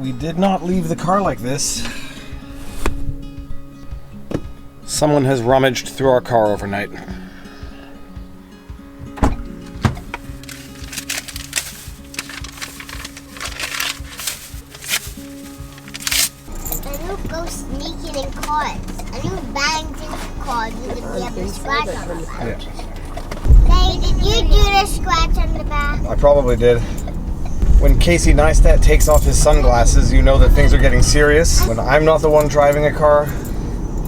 We did not leave the car like this. Someone has rummaged through our car overnight. Go sneaking in cars. I knew bangs in cars you would be able to scratch on the back. Yeah. Hey, did you do the scratch on the back? I probably did. When Casey Neistat takes off his sunglasses, you know that things are getting serious. When I'm not the one driving a car,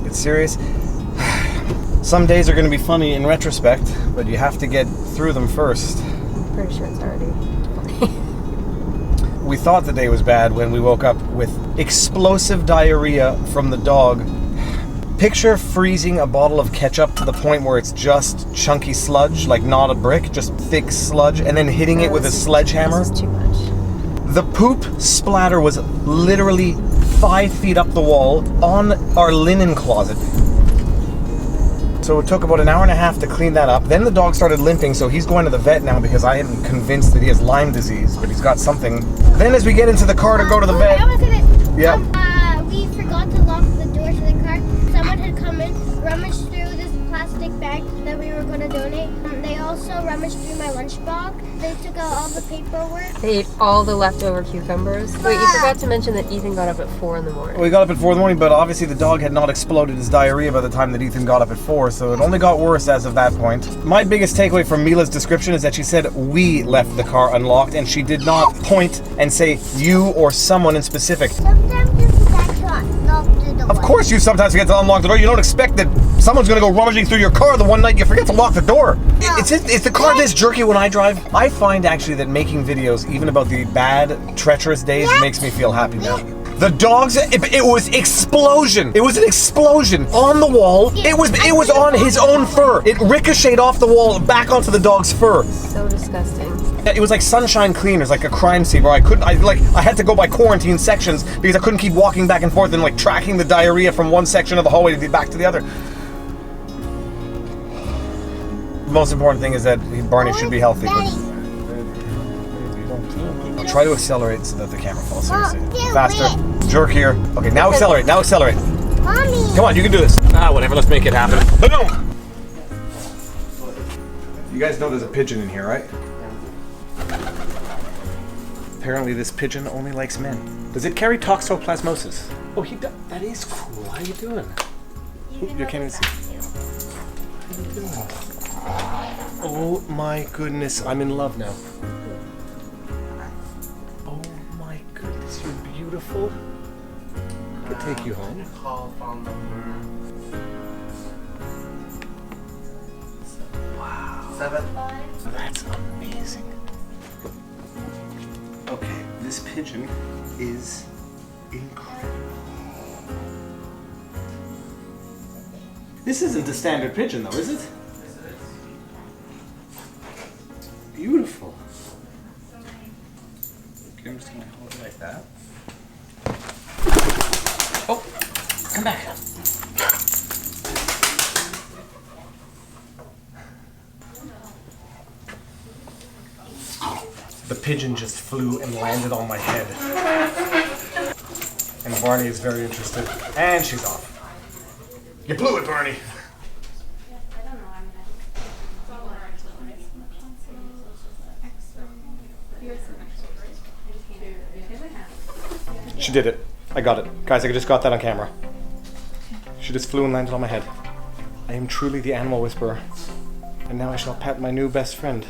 it's serious. Some days are going to be funny in retrospect, but you have to get through them first. Pretty sure it's already funny. We thought the day was bad when we woke up with explosive diarrhea from the dog. Picture freezing a bottle of ketchup to the point where it's just chunky sludge, like not a brick, just thick sludge, and then hitting it with a sledgehammer. This is too much. The poop splatter was literally 5 feet up the wall on our linen closet. So it took about an hour and a half to clean that up. Then the dog started limping, so he's going to the vet now because I am convinced that he has Lyme disease, but he's got something. Then as we get into the car to go to the vet... Yeah. We forgot to lock the door to the car. Someone had come in, rummaged through this plastic bag that we were going to donate. They also rummaged through my lunchbox. They took out all the paperwork. They ate all the leftover cucumbers. Wait, you forgot to mention that Ethan got up at 4 in the morning. We got up at 4 in the morning, but obviously the dog had not exploded his diarrhea by the time that Ethan got up at 4, so it only got worse as of that point. My biggest takeaway from Mila's description is that she said we left the car unlocked, and she did not point and say you or someone in specific. Sometimes you forget to unlock the door. Of course you sometimes forget to unlock the door. You don't expect that someone's going to go rummaging through your car the one night you forget to lock the door. Is the car this jerky when I drive? I find actually that making videos, even about the bad, treacherous days, makes me feel happy now. The dogs, it was explosion. It was an explosion on the wall. It was on his own fur. It ricocheted off the wall back onto the dog's fur. So disgusting. It was like sunshine cleaners, like a crime scene where I had to go by quarantine sections because I couldn't keep walking back and forth and like tracking the diarrhea from one section of the hallway to back to the other. The most important thing is that Barney should be healthy. But I'll try to accelerate so that the camera falls. Seriously. Faster. Jerk here. Okay, now accelerate. Now accelerate. Mommy. Come on, you can do this. Whatever. Let's make it happen. Boom! You guys know there's a pigeon in here, right? Apparently this pigeon only likes men. Does it carry toxoplasmosis? Oh, he does. That is cool. How you doing? You can't even see. How you doing? Oh my goodness, I'm in love now. Oh my goodness, you're beautiful. I could take you home. Call phone number. Wow. 7. That's amazing. Okay, this pigeon is incredible. This isn't a standard pigeon though, is it? Beautiful. Okay, I'm just gonna hold it like that. Oh, come back. The pigeon just flew and landed on my head. And Barney is very interested. And she's off. You blew it, Barney. She did it. I got it. Guys, I just got that on camera. She just flew and landed on my head. I am truly the animal whisperer. And now I shall pet my new best friend.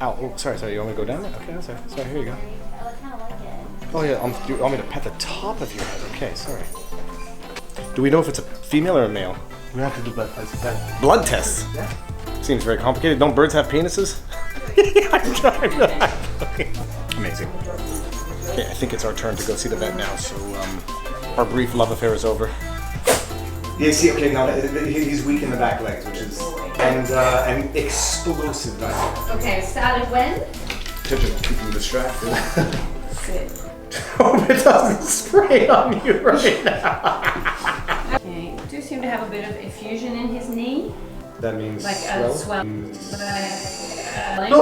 Ow, oh, sorry, you want me to go down there? Okay, sorry, here you go. Oh yeah, you want me to pet the top of your head? Okay, sorry. Do we know if it's a female or a male? We have to do blood tests. Blood tests? Yeah. Seems very complicated. Don't birds have penises? I'm trying to... Amazing. Okay, I think it's our turn to go see the vet now, so our brief love affair is over. Yeah, see, okay, now he's weak in the back legs, which is... And an explosive diarrhea. Okay, started when? Pigeon, keep him distracted. Sit. Hope it doesn't spray on you right now. Okay, we do seem to have a bit of effusion in his knee. That means Like a swell. No,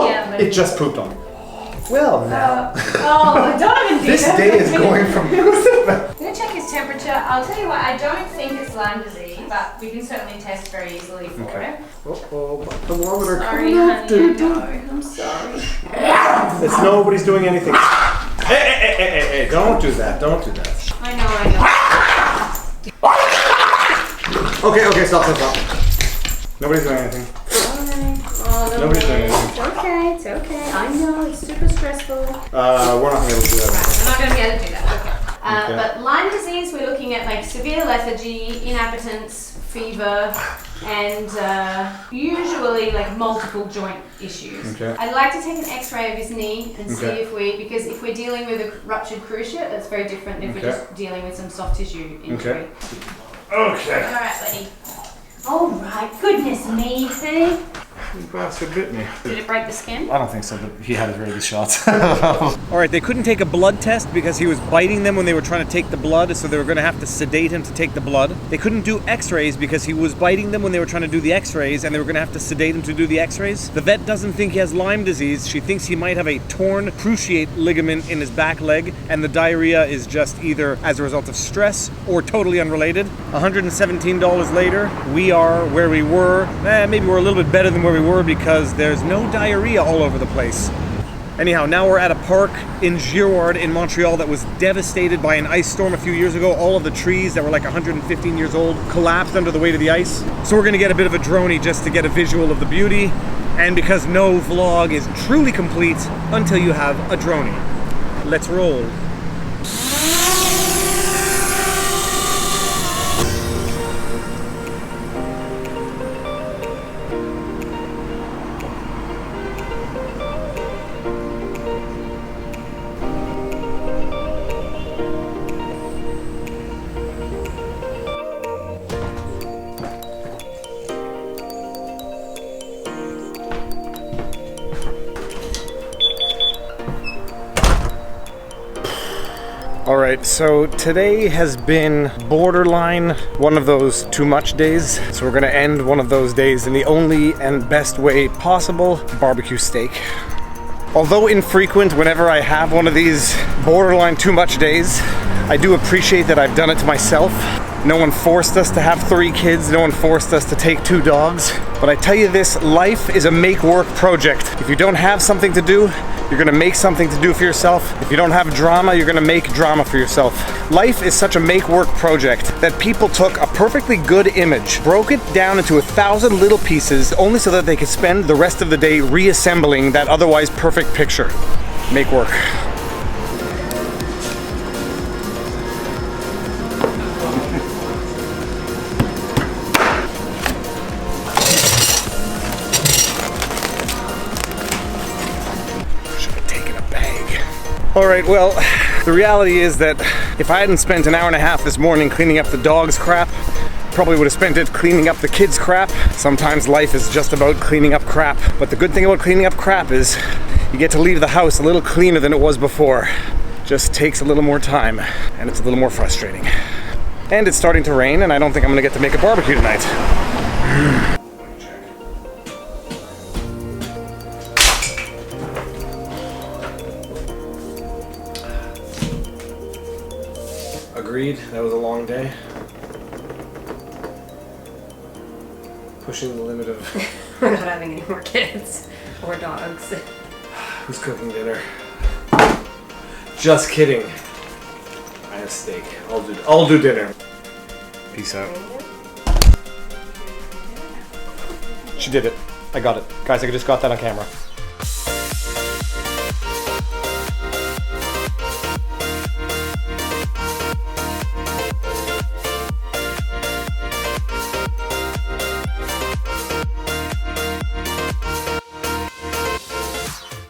Yeah, but it just pooped on me. Well, now. Oh, don't even do This that. day is going from. I'm going to check his temperature. I'll tell you what, I don't think it's Lyme disease, but we can certainly test very easily for it. Uh-oh, my thermometer Sorry, coming up, honey. dude. I'm sorry. It's nobody's doing anything. Hey, don't do that. Don't do that. I know. Okay, stop. Nobody's doing anything. Oh, no Nobody's doing worries. anything. It's okay. I know, it's super stressful. We're not gonna be able to do that. I'm not going to be able to do that. Okay. Okay. But Lyme disease, we're looking at like severe lethargy, inappetence, fever, and usually like multiple joint issues. Okay. I'd like to take an X-ray of his knee and see Okay. because if we're dealing with a ruptured cruciate, that's very different than if we're Okay. just dealing with some soft tissue injury. Okay. All right, Letty. All right. Goodness me, hey. You bastard bit me. Did it break the skin? I don't think so, but he had his rabies shots. All right, they couldn't take a blood test because he was biting them when they were trying to take the blood, so they were going to have to sedate him to take the blood. They couldn't do x-rays because he was biting them when they were trying to do the x-rays, and they were going to have to sedate him to do the x-rays. The vet doesn't think he has Lyme disease. She thinks he might have a torn cruciate ligament in his back leg, and the diarrhea is just either as a result of stress or totally unrelated. $117 later, we are where we were. Maybe we're a little bit better than where we were because there's no diarrhea all over the place. Anyhow, now we're at a park in Girard in Montreal that was devastated by an ice storm a few years ago. All of the trees that were like 115 years old collapsed under the weight of the ice. So we're gonna get a bit of a droney just to get a visual of the beauty, and because no vlog is truly complete until you have a droney. Let's roll. Alright, so today has been borderline one of those too much days. So we're gonna end one of those days in the only and best way possible, barbecue steak. Although infrequent whenever I have one of these borderline too much days, I do appreciate that I've done it to myself. No one forced us to have 3 kids, no one forced us to take 2 dogs. But I tell you this, life is a make-work project. If you don't have something to do, you're gonna make something to do for yourself. If you don't have drama, you're gonna make drama for yourself. Life is such a make-work project that people took a perfectly good image, broke it down into 1,000 little pieces, only so that they could spend the rest of the day reassembling that otherwise perfect picture. Make work. Alright, well, the reality is that if I hadn't spent an hour and a half this morning cleaning up the dog's crap, probably would have spent it cleaning up the kids' crap. Sometimes life is just about cleaning up crap. But the good thing about cleaning up crap is you get to leave the house a little cleaner than it was before. Just takes a little more time, and it's a little more frustrating. And it's starting to rain, and I don't think I'm gonna get to make a barbecue tonight. Agreed, that was a long day. Pushing the limit of... We're not having any more kids or dogs. Who's cooking dinner? Just kidding. I have steak. I'll do dinner. Peace out. She did it. I got it. Guys, I just got that on camera.